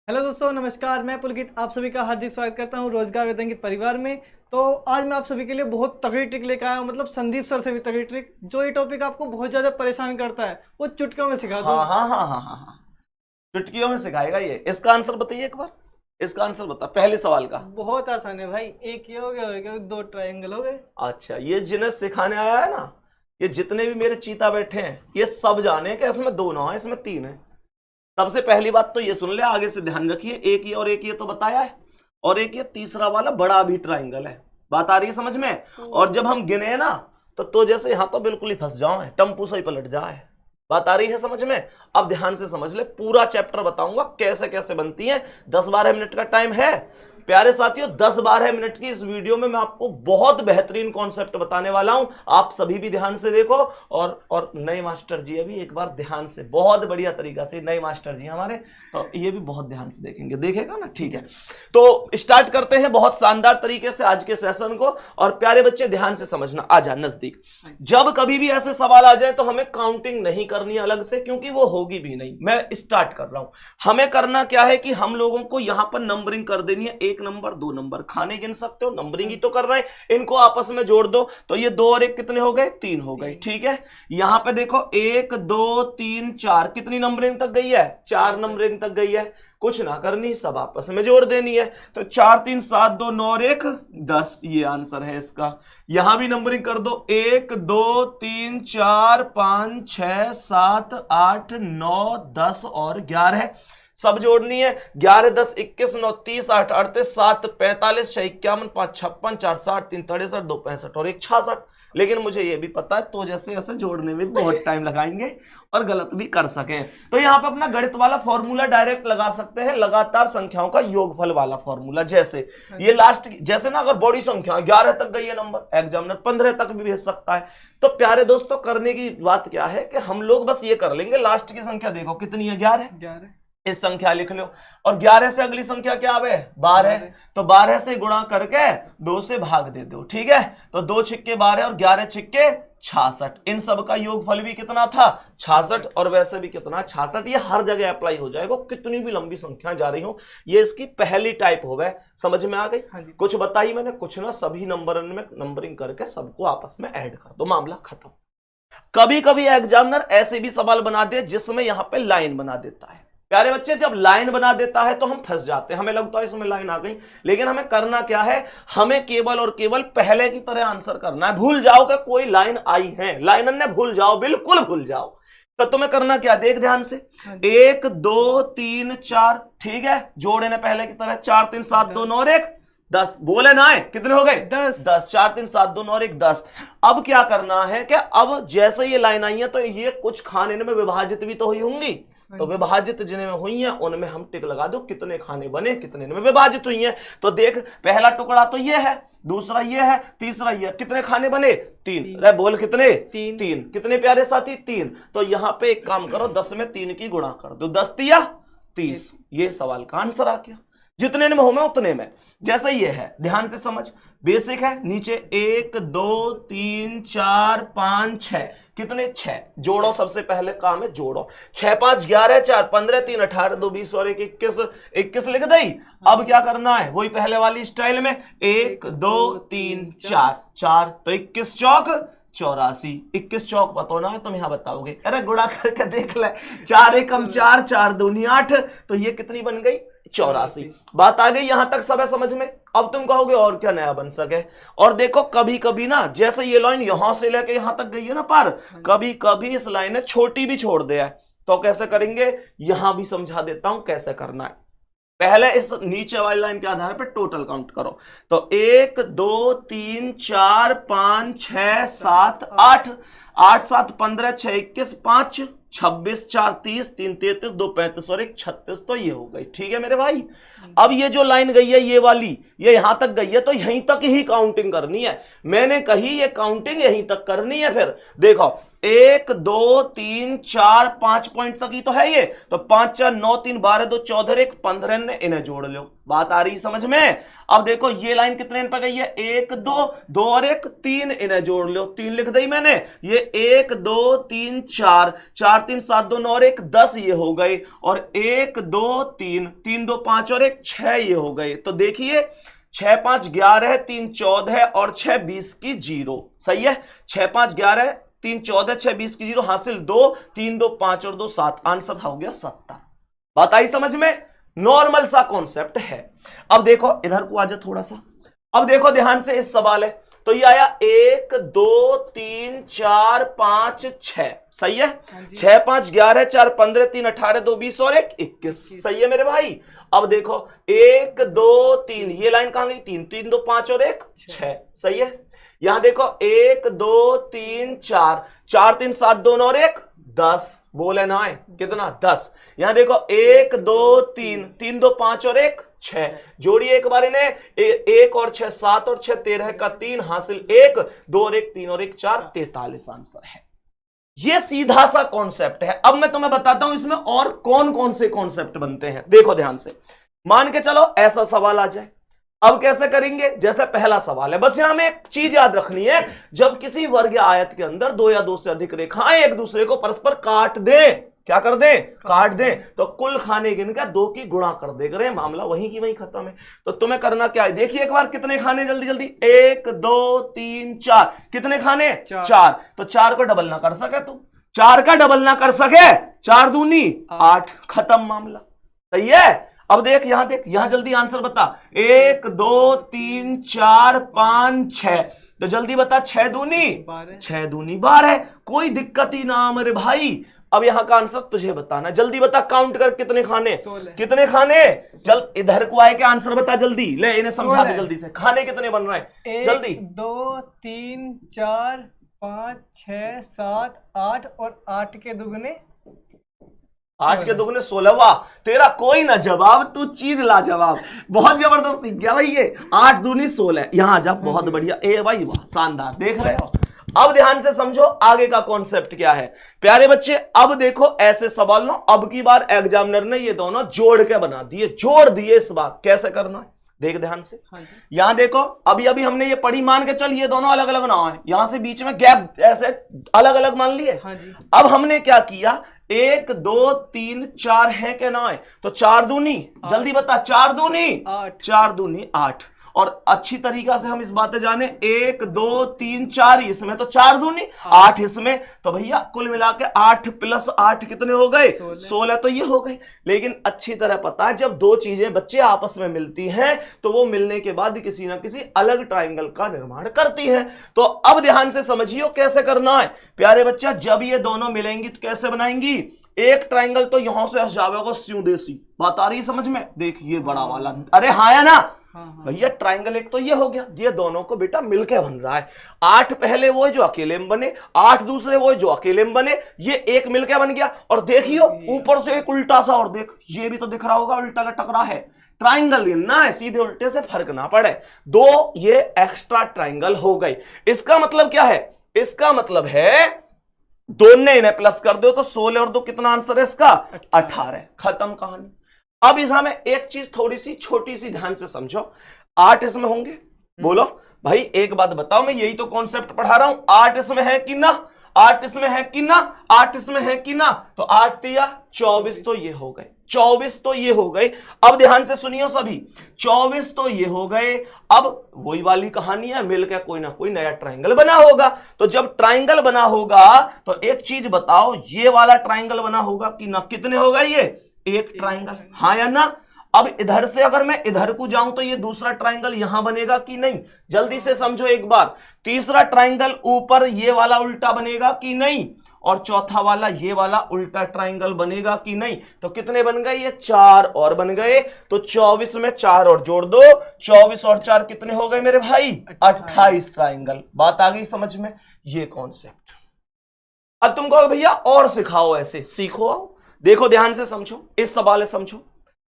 Hello दोस्तों, नमस्कार। मैं पुलकित आप सभी का हार्दिक स्वागत करता हूं रोजगार वेतनगित परिवार में। तो आज मैं आप सभी के लिए बहुत तगड़ी ट्रिक लेकर आया हूं, मतलब संदीप सर से भी तगड़ी ट्रिक। जो ये टॉपिक आपको बहुत ज़्यादा परेशान करता है वो चुटकियों में सिखा दूँ। हाँ हाँ हाँ हाँ हाँ हाँ। चुटकियों में सिखाएगा ये। इसका आंसर बताइए एक बार। इसका आंसर बता पहले सवाल का। बहुत आसान है भाई। एक ये हो गया और एक दो ट्रायंगल हो गए। अच्छा, ये जिन्हें सिखाने आया है ना, ये जितने भी मेरे चीता बैठे हैं ये सब जाने कि इसमें दो ना है, इसमें तीन है। सबसे पहली बात तो ये सुन ले, आगे से ध्यान रखिए। एक ये और एक ये तो बताया है, और एक ये तीसरा वाला बड़ा भी ट्राइंगल है। बात आ रही है समझ में? और जब हम गिने ना तो जैसे यहां तो बिल्कुल ही फंस जाओ, टम्पू से ही पलट जाए। बात आ रही है समझ में? अब ध्यान से समझ ले, पूरा चैप्टर बताऊंगा कैसे कैसे बनती है। 10-12 मिनट का टाइम है प्यारे साथियों। 10-12 मिनट की इस वीडियो में मैं आपको बहुत बेहतरीन कॉन्सेप्ट बताने वाला हूं। आप सभी भी ध्यान से देखो। और नए मास्टर जी अभी एक बार ध्यान से, बहुत बढ़िया तरीका से, नए मास्टर जी हमारे, तो ये भी बहुत ध्यान से देखेंगे। देखेगा ना? ठीक है, तो स्टार्ट करते हैं बहुत शानदार तरीके से आज के सेशन को। और प्यारे बच्चे ध्यान से समझना, आ जा नजदीक। जब कभी भी ऐसे सवाल आ जाए तो हमें काउंटिंग नहीं करनी अलग से, क्योंकि वो होगी भी नहीं। मैं स्टार्ट कर रहा हूं। हमें करना क्या है कि हम लोगों को यहां पर नंबरिंग कर देनी है। 1 नंबर 2 नंबर, खाने गिन सकते हो, नंबरिंग ही तो कर रहे हैं। इनको आपस में जोड़ दो तो ये 2 और 1 कितने हो गए? 3 हो गए। ठीक है, यहां पे देखो 1 2 3 4, कितनी नंबरिंग तक गई है? 4 नंबरिंग तक गई है। कुछ ना करनी, सब आपस में जोड़ देनी है। तो 4 3 7 2 9 और 1 10, ये आंसर है इसका। यहां भी नंबरिंग कर दो, 1 2 3 4 5 6 7 8 9 10 और 11, सब जोड़नी है। 11 10 21 9 30 8 38 7 45 6 51 5 56 4 60 3 63 2 65 और 1 66। लेकिन मुझे यह भी पता है तो जैसे ऐसे जोड़ने में बहुत टाइम लगाएंगे और गलत भी कर सके। तो यहां पे अपना गणित वाला फॉर्मूला डायरेक्ट लगा सकते हैं, लगातार संख्याओं का योगफल वाला फॉर्मूला। जैसे ये लास्ट, जैसे ना, अगर बड़ी संख्या 11 तक गई है नंबर, एग्जामिनर 15 तक भी भेज सकता है। तो प्यारे दोस्तों, करने की बात क्या है कि हम लोग बस ये कर लेंगे, लास्ट की संख्या देखो कितनी है? 11। इस संख्या लिख लो, और 11 से अगली संख्या क्या आवे? 12। तो 12 से गुणा करके 2 से भाग दे दो। ठीक है, तो 2 छिक्के 12 और 11 छिक्के 66। इन सब का योगफल भी कितना था? 66। और वैसे भी कितना? 66। ये हर जगह अप्लाई हो जाएगा, कितनी भी लंबी संख्या जा रही हो। ये इसकी पहली टाइप हो गए। समझ में आ गई? कुछ बताई मैंने? कुछ ना, सभी नंबर में नंबरिंग करके सबको आपस में ऐड कर दो, मामला खत्म। कभी कभी एग्जामिनर ऐसे भी सवाल बना दे जिसमें यहां पे लाइन बना देता है। प्यारे बच्चे, जब लाइन बना देता है तो हम फंस जाते हैं, हमें लगता है इसमें लाइन आ गई। लेकिन हमें करना क्या है? हमें केवल और केवल पहले की तरह आंसर करना है। भूल जाओ कि कोई लाइन आई है, लाइन ने भूल जाओ, बिल्कुल भूल जाओ। तो तुम्हें करना क्या? देख ध्यान से, 1 2 3 4, ठीक है, जोड़े ने पहले की तरह, 4 3 7 2 9 और 1 10। बोले ना है, कितने हो गए? 10। 10। 4 3 7 2 9 और 1 10। अब क्या करना है कि अब जैसे ये लाइन आई है तो ये कुछ खाने में विभाजित भी तो हुई होंगी। तो विभाजित जिन्हें में हुई हैं उनमें हम टिक लगा दो, कितने खाने बने, कितने में विभाजित हुई हैं। तो देख, पहला टुकड़ा तो ये है, दूसरा ये है, तीसरा ये है। कितने खाने बने? 3। अरे बोल कितने? 3। कितने प्यारे साथी? 3। तो यहां पे एक काम करो, 10 में 3 की गुणा कर दो, 10 तिया 30। ये सवाल का आंसर आ गया। जितने में हो मैं उतने में। जैसे ये है, ध्यान से समझ, बेसिक है। नीचे 1 2 3 4 5 6, कितने? 6। जोड़ो, सबसे पहले काम है जोड़ो। 6 5 11 4 15 3 18 2 20 और 1 21, 21 लिख दई। अब क्या करना है? वही पहले वाली स्टाइल में, 1 2 3 4 4, तो 21 चौक 84। 21 चौक बताओ ना, तुम यहां बताओगे। अरे गुणा करके देख ले, 4 एकम 4 4 दूनी 8, तो ये कितनी बन गई? 84। बात आ गई यहां तक, सब है समझ में? अब तुम कहोगे और क्या नया बन सके। और देखो, कभी कभी ना, जैसे ये लाइन यहां से लेके यहां तक गई है ना पार, कभी कभी इस लाइन ने छोटी भी छोड़ दिया है। तो कैसे करेंगे? यहां भी समझा देता हूं कैसे करना है। पहले इस नीचे वाली लाइन के आधार पर टोटल काउंट करो। तो 1 2 3 4 5 6 7 8, 8 7 15 6 21 5 26 4 30 3 33 2 35 और 1 36। तो ये हो गई। ठीक है मेरे भाई, अब ये जो लाइन गई है ये वाली, ये यहां तक गई है तो यहीं तक ही काउंटिंग करनी है। मैंने कही ये काउंटिंग यहीं तक करनी है। फिर देखो, 1 2 3 4 5 पॉइंट तक ही तो है ये। तो 5 4 9 3 12 2 14 1 15 ने, इन्हें जोड़ लो। बात आ रही समझ में? अब देखो ये लाइन कितने इन पर गई है, 1 2 2 और 1 3, इन्हें जोड़ लो। 3 लिख दी मैंने। ये 1 2 3 4 4 3 7 2 9 और 1 10 ये हो गए, और 1 2 3 3 2 5 और 1 6 ये हो गए। तो देखिए 6 5 11 3 14 और 6 20 की 0, सही है। 6 5 11 3 14 6 20 की 0, हासिल 2 3 2 5 और 2 7, आंसर हो गया 70। बात आई समझ में? नॉर्मल सा कॉन्सेप्ट है। अब देखो इधर को आ जाओ थोड़ा सा। अब देखो ध्यान से, इस सवाल है तो ये आया 1 2 3 4 5 6, सही है। 6 5 11 4 15 3 18 2 20 और 1 21, सही है मेरे भाई। अब देखो 1 2 3, ये लाइन कहां गई, 3 3 2 5 और 1 6, सही है। यहां देखो 1 2 3 4 4 3 7 2 और 1 10, बोले ना है कितना, 10। यहां देखो 1 2 3 3 2 5 और 1 6, जोड़ी एक बार इन्हें, 1 और 6 7 और 6 13 का 3, हासिल 1 2 और 1 3 और 1 4, 43 आंसर है। ये सीधा सा कॉन्सेप्ट है। अब मैं तुम्हें बताता हूं इसमें और कौन कौन से कॉन्सेप्ट बनते हैं। देखो ध्यान से, मान के चलो ऐसा सवाल आ जाए। अब कैसे करेंगे, जैसे पहला सवाल है, बस यहां में एक चीज याद रखनी है, जब किसी वर्ग या आयत के अंदर 2 या 2 से अधिक रेखाएं एक दूसरे को परस्पर काट दें, क्या कर दें, काट दें, तो कुल खाने गिनकर 2 की गुणा कर दे करें, मामला वहीं की वहीं खत्म है। तो तुम्हें करना क्या है, देखिए एक बार कितने खाने, जल्दी जल्दी, 1 2 3 4, कितने खाने, 4। तो 4 को डबल ना कर सके तुम, 4 का डबल ना कर सके, 4 दूनी 8, खत्म मामला, सही है। अब देख यहां, देख यहां, जल्दी आंसर बता, 1 2 3 4 5 6, तो जल्दी बता, 6 दूनी 12, कोई दिक्कत ही ना मेरे भाई। अब यहां का आंसर तुझे बताना, जल्दी बता, काउंट कर कितने खाने, कितने खाने, चल इधर को आए के आंसर बता जल्दी, ले इन्हें समझा दे जल्दी से, खाने कितने बन रहे हैं जल्दी। 2 3 4 5 6 7 8 और 8 के दुगने 8 के दुगने 16, वाह तेरा कोई ना जवाब, तू चीज ला जवाब, बहुत जबरदस्त सीख गया भाई ये। 8 दूनी 16, यहां जा, बहुत बढ़िया, ए भाई वाह, शानदार, देख रहे हो। अब ध्यान से समझो आगे का कॉन्सेप्ट क्या है प्यारे बच्चे। अब देखो ऐसे सवाल ना, अब की बार एग्जामिनर ने ये दोनों जोड़ के बना दिए, जोड़ दिए इस बार, कैसे करना है देख ध्यान से। यहां देखो अभी अभी हमने ये पढ़ी, मान के चल ये दोनों अलग अलग ना है, यहां से बीच में गैप ऐसे अलग अलग मान लिए। अब हमने क्या किया, 1 2 3 4 है क्या ना है, तो 4 दूनी, जल्दी बता, 4 दूनी 8, 4 दूनी 8, और अच्छी तरीका से हम इस बातें जाने, 1 2 3 4 इसमें, तो 4 दूनी 8 इसमें, तो भैया कुल मिला के 8 + 8 कितने हो गए, 16, तो ये हो गए। लेकिन अच्छी तरह पता है जब 2 चीजें बच्चे आपस में मिलती हैं तो वो मिलने के बाद किसी ना किसी अलग ट्राइंगल का निर्माण करती हैं। तो अब ध्यान से समझियो कैसे करना है प्यारे बच्चा। जब ये दोनों मिलेंगी तो कैसे बनाएंगी, एक ट्राइंगल तो यहां से जाएगा स्यू देसी, बात आ रही समझ में, देख ये बड़ा वाला, अरे हाँ या ना भैया, ट्राइंगल एक तो ये हो गया, ये दोनों को बेटा मिलके बन रहा है। 8 पहले वो जो अकेले में बने, 8 दूसरे वो जो अकेले में बने, ये एक मिलके बन गया। और देखियो ऊपर से एक उल्टा सा, और देख ये भी तो दिख रहा होगा उल्टा लटक रहा है, ट्राइंगल गिनना है, सीधे उल्टे से फर्क ना पड़े। 2 ये एक्स्ट्रा ट्राइंगल हो गई। इसका मतलब क्या है, इसका मतलब है दोनों इन्हें प्लस कर दो तो 16 और 2 कितना आंसर है इसका, 18, खत्म कहानी। अब इस हमें एक चीज थोड़ी सी छोटी सी ध्यान से समझो, 8 इसमें होंगे, बोलो भाई एक बात बताओ, मैं यही तो कॉन्सेप्ट पढ़ा रहा हूं, 8 इसमें है कि ना, 8 इसमें है कि ना, 8 इसमें है कि ना, तो 8 या 24 तो ये हो गए, 24 तो ये हो गए। अब ध्यान से सुनियो सभी, 24 तो ये हो गए। अब वही वाली कहानी है, मिलकर कोई ना कोई नया ट्राइंगल बना होगा। तो जब ट्राइंगल बना होगा तो एक चीज बताओ, ये वाला ट्राइंगल बना होगा कि ना, कितने होगा ये, एक ट्राइंगल, हाँ या ना। अब इधर से अगर मैं इधर को जाऊं तो ये दूसरा ट्राइंगल यहां बनेगा कि नहीं, जल्दी से समझो एक बार। तीसरा ट्राइंगल ऊपर ये वाला उल्टा बनेगा कि नहीं, और चौथा वाला ये वाला उल्टा ट्राइंगल बनेगा कि नहीं। तो कितने बन गए, ये 4 और बन गए। तो 24 में 4 और जोड़ दो, 24 और 4 कितने हो गए मेरे भाई, 28 ट्राइंगल। बात आ गई समझ में, ये कॉन्सेप्ट। अब तुम कहो भैया और सिखाओ, ऐसे सीखो आओ, देखो ध्यान से समझो, इस सवाल समझो।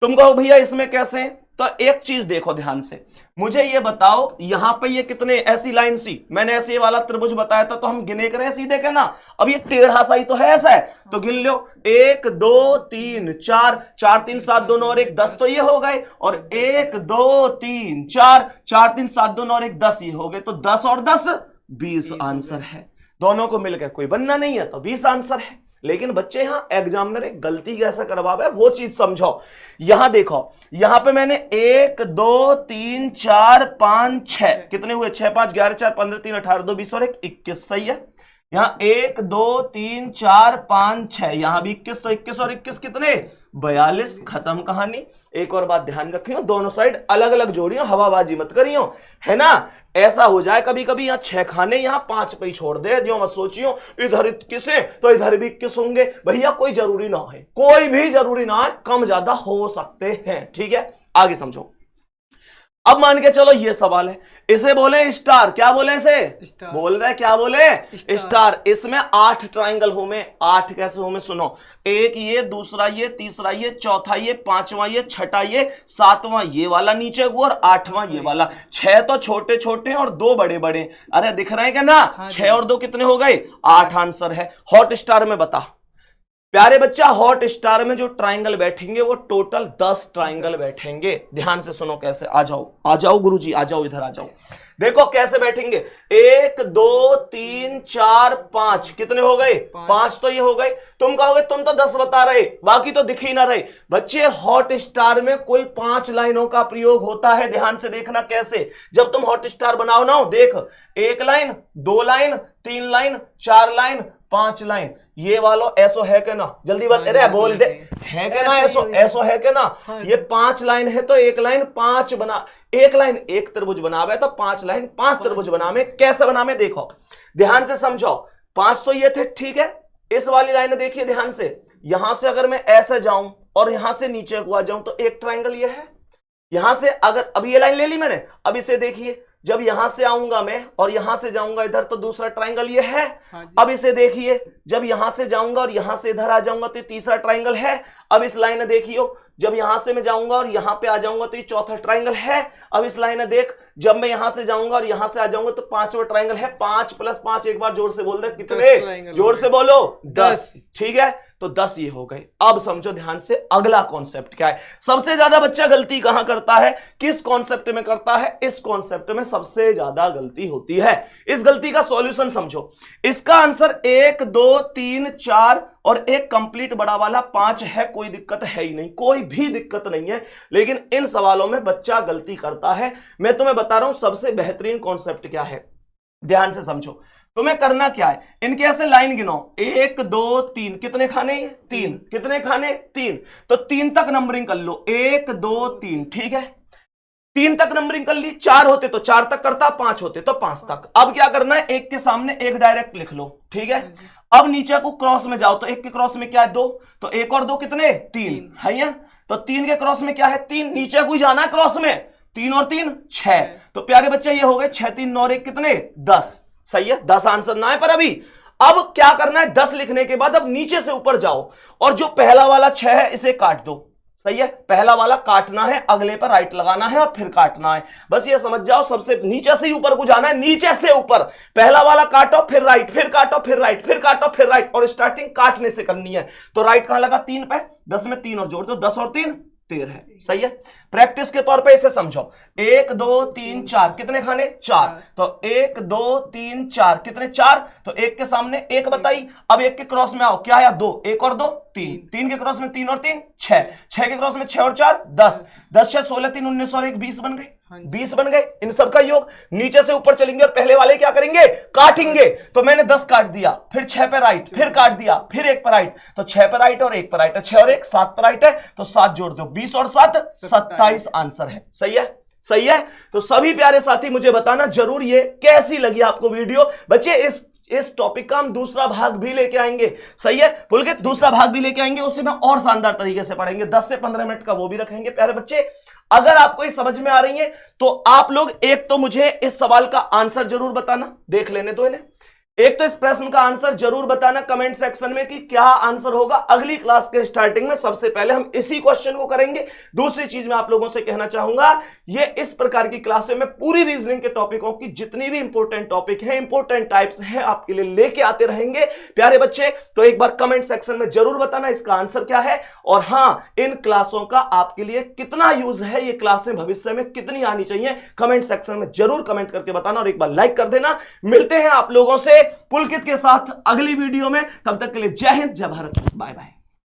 तुम कहो भैया इसमें कैसे, तो एक चीज देखो ध्यान से, मुझे ये बताओ यहां पे ये कितने, ऐसी लाइन सी, मैंने ऐसे वाला त्रिभुज बताया था तो हम गिने करें सीधे के ना। अब ये टेढ़ा सा ही तो है, ऐसा है तो गिन लो, 1 2 3 4, 4 3 7 2 9 और 1 10 तो ये हो गए, और 1 2 3 4, 4 3 7 2 9 और 1 10 ये हो गए, तो 10 और 10 20 आंसर है। दोनों को मिलकर कोई बनना नहीं है तो 20 आंसर है। लेकिन बच्चे यहां एग्जामिनर एक गलती कैसे करवावे वो चीज समझो। यहां देखो, यहां पे मैंने 1 2 3 4 5 6 कितने हुए, 6 5 11 4 15 3 18 2 20 और 1 21, सही है। यहां 1 2 3 4 5 6, यहां भी 21, तो 21 और 21 कितने, 42, खत्म कहानी। एक और बात ध्यान रखियो, दोनों साइड अलग अलग जोड़ियो, हवाबाजी मत करियो, है ना। ऐसा हो जाए कभी कभी यहाँ 6 खाने यहाँ 5 पे ही छोड़ दे, जो मत सोचियो इधर 21 है तो इधर भी 21 होंगे, भैया कोई जरूरी ना है, कोई भी जरूरी ना है, कम ज्यादा हो सकते हैं, ठीक है। आगे समझो। अब मान के चलो ये सवाल है, इसे बोले स्टार, क्या बोले इसे, बोल रहे क्या बोले, स्टार। इसमें 8 ट्राइंगल हो में, 8 कैसे हो में सुनो, एक ये, दूसरा ये, तीसरा ये, चौथा ये, पांचवा ये, छठा ये, सातवां ये वाला नीचे को, और 8वां ये वाला। 6 तो छोटे छोटे और 2 बड़े बड़े, अरे दिख रहे हैं क्या ना, 6 और 2 कितने हो गए, 8 आंसर है। हॉट स्टार में बता प्यारे बच्चा, हॉट स्टार में जो ट्राइंगल बैठेंगे वो टोटल 10 ट्राइंगल बैठेंगे। ध्यान से सुनो कैसे, आ जाओ गुरुजी, आ जाओ इधर आ जाओ। देखो कैसे बैठेंगे, 1 2 3 4 5 कितने हो गए, 5 तो ये हो गए। तुम कहोगे तुम तो 10 बता रहे, बाकी तो दिख ही ना रहे। बच्चे हॉट स्टार में कुल 5 लाइनों का प्रयोग होता है। ध्यान से देखना कैसे, जब तुम हॉट स्टार बनाओ ना, देख 1 line 2 line 3 line 4 line 5 line, ये वालो ऐसो है के ना, जल्दी बात, अरे बोल दे, है के ना, ऐसो है के ना। ये 5 लाइन है तो 1 लाइन 5 बना, 1 लाइन 1 त्रिभुज बनावे तो 5 लाइन 5 त्रिभुज बनावे। कैसे बनावे देखो, ध्यान से समझो। 5 तो ये थे, ठीक है। इस वाली लाइन देखिए ध्यान से, यहां से अगर मैं ऐसे जाऊं और यहां से नीचे को आ जाऊं तो एक ट्राइंगल ये है। यहां से अगर, अब ये लाइन ले ली मैंने, अब इसे देखिए, जब यहां से आऊंगा मैं और यहां से जाऊंगा इधर तो दूसरा ट्राइंगल ये है। अब इसे देखिए, जब यहां से जाऊंगा और यहां से इधर आ जाऊंगा तो तीसरा ट्राइंगल है। अब इस लाइन देखियो, जब यहां से मैं जाऊंगा और यहां पे आ जाऊंगा तो ये चौथा ट्राइंगल है। अब इस लाइन देख, जब मैं यहां से जाऊंगा और यहां से आ जाऊंगा तो 5वां ट्राइंगल है। 5 + 5, एक बार जोर से बोल दे, कितने, जोर से बोलो, 10, ठीक है। तो 10 ये हो गए। अब समझो ध्यान से अगला कॉन्सेप्ट क्या है। सबसे ज्यादा बच्चा गलती कहां करता है, किस कॉन्सेप्ट में करता है, इस कॉन्सेप्ट में सबसे ज्यादा गलती होती है। इस गलती का सॉल्यूशन समझो। इसका आंसर 1 2 3 4 और एक कंप्लीट बड़ा वाला 5 है, कोई दिक्कत है ही नहीं, कोई भी दिक्कत नहीं है। लेकिन इन सवालों में बच्चा गलती करता है। मैं तुम्हें बता रहा हूं सबसे बेहतरीन कॉन्सेप्ट क्या है, ध्यान से समझो। तुम्हें करना क्या है, इनके ऐसे लाइन गिनो, 1 2 3, कितने खाने, 3, कितने खाने, 3, तो 3 तक नंबरिंग कर लो, 1 2 3, ठीक है। 3 तक नंबरिंग कर ली, 4 होते तो 4 तक करता, 5 होते तो 5 तक। अब क्या करना है, 1 के सामने 1 डायरेक्ट लिख लो, ठीक है। अब नीचे को क्रॉस में जाओ तो 1 के क्रॉस में क्या है, 2, तो 1 और 2 कितने, 3 है ये। तो 3 के क्रॉस में क्या है, 3, नीचे को जाना है क्रॉस में, 3 और 3 6। तो प्यारे बच्चे ये हो गए 6 3 9 और 1 कितने, 10, सही है। 10 आंसर ना है पर अभी। अब क्या करना है, 10 लिखने के बाद अब नीचे से ऊपर जाओ और जो पहला वाला 6 है इसे काट दो, सही है। पहला वाला काटना है, अगले पर राइट लगाना है और फिर काटना है, बस ये समझ जाओ। सबसे नीचे से ऊपर को जाना है, नीचे से ऊपर, पहला वाला काटो फिर राइट, फिर काटो फिर राइट, फिर काटो फिर राइट, और स्टार्टिंग काटने से करनी है। तो राइट कहां लगा, 3 पे, 10 में 3 और जोड़ दो, 10 और 3 13 है, सही है। प्रैक्टिस के तौर पे इसे समझो, 1 2 3 4, कितने खाने, 4, तो 1 2 3 4, कितने, 4, तो 1 के सामने 1 बताई। अब 1 के क्रॉस में आओ, क्या आया, 2, 1 और 2 3, 3 के क्रॉस में 3 और 3 6, 6 के क्रॉस में 6 और 4 10, 10 6 16 3 19 और 1 20 बन गए, 20 बन गए। इन सब का योग नीचे से ऊपर चलेंगे और पहले वाले क्या करेंगे, काटेंगे। तो मैंने 10 काट दिया, फिर 6 पे राइट, फिर काट दिया, फिर 1 पे राइट, तो 6 पे राइट और 1 पे राइट, 6 और 1 7 पे राइट है, तो 7 जोड़ दो, 20 और 7 27 आंसर है, सही है, सही है। तो सभी प्यारे साथी मुझे बताना जरूर ये कैसी लगी आपको वीडियो। बच्चे इस टॉपिक का हम दूसरा भाग भी लेके आएंगे, सही है, पुलकित, दूसरा भाग भी लेके आएंगे, उसे मैं और शानदार तरीके से पढ़ेंगे, 10 से 15 मिनट का वो भी रखेंगे। प्यारे बच्चे, अगर आपको ये समझ में आ रही है तो आप लोग एक तो मुझे इस सवाल का आंसर जरूर बताना, देख लेने दो इन्हें। एक तो इस प्रश्न का आंसर जरूर बताना कमेंट सेक्शन में कि क्या आंसर होगा। अगली क्लास के स्टार्टिंग में सबसे पहले हम इसी क्वेश्चन को करेंगे। दूसरी चीज मैं आप लोगों से कहना चाहूंगा, ये इस प्रकार की क्लासें में पूरी रीजनिंग के टॉपिकों की जितनी भी इंपॉर्टेंट टॉपिक है, इंपॉर्टेंट टाइप्स है, आपके लिए लेके आते रहेंगे प्यारे बच्चे। तो एक बार कमेंट सेक्शन में जरूर बताना इसका आंसर क्या है, और हां, इन क्लासों का आपके लिए कितना यूज है, ये क्लासें भविष्य में कितनी आनी चाहिए, कमेंट सेक्शन में जरूर कमेंट करके बताना, और एक बार लाइक कर देना। मिलते हैं आप लोगों से पुलकित के साथ अगली वीडियो में, तब तक के लिए जय हिंद, जय भारत, बाय बाय।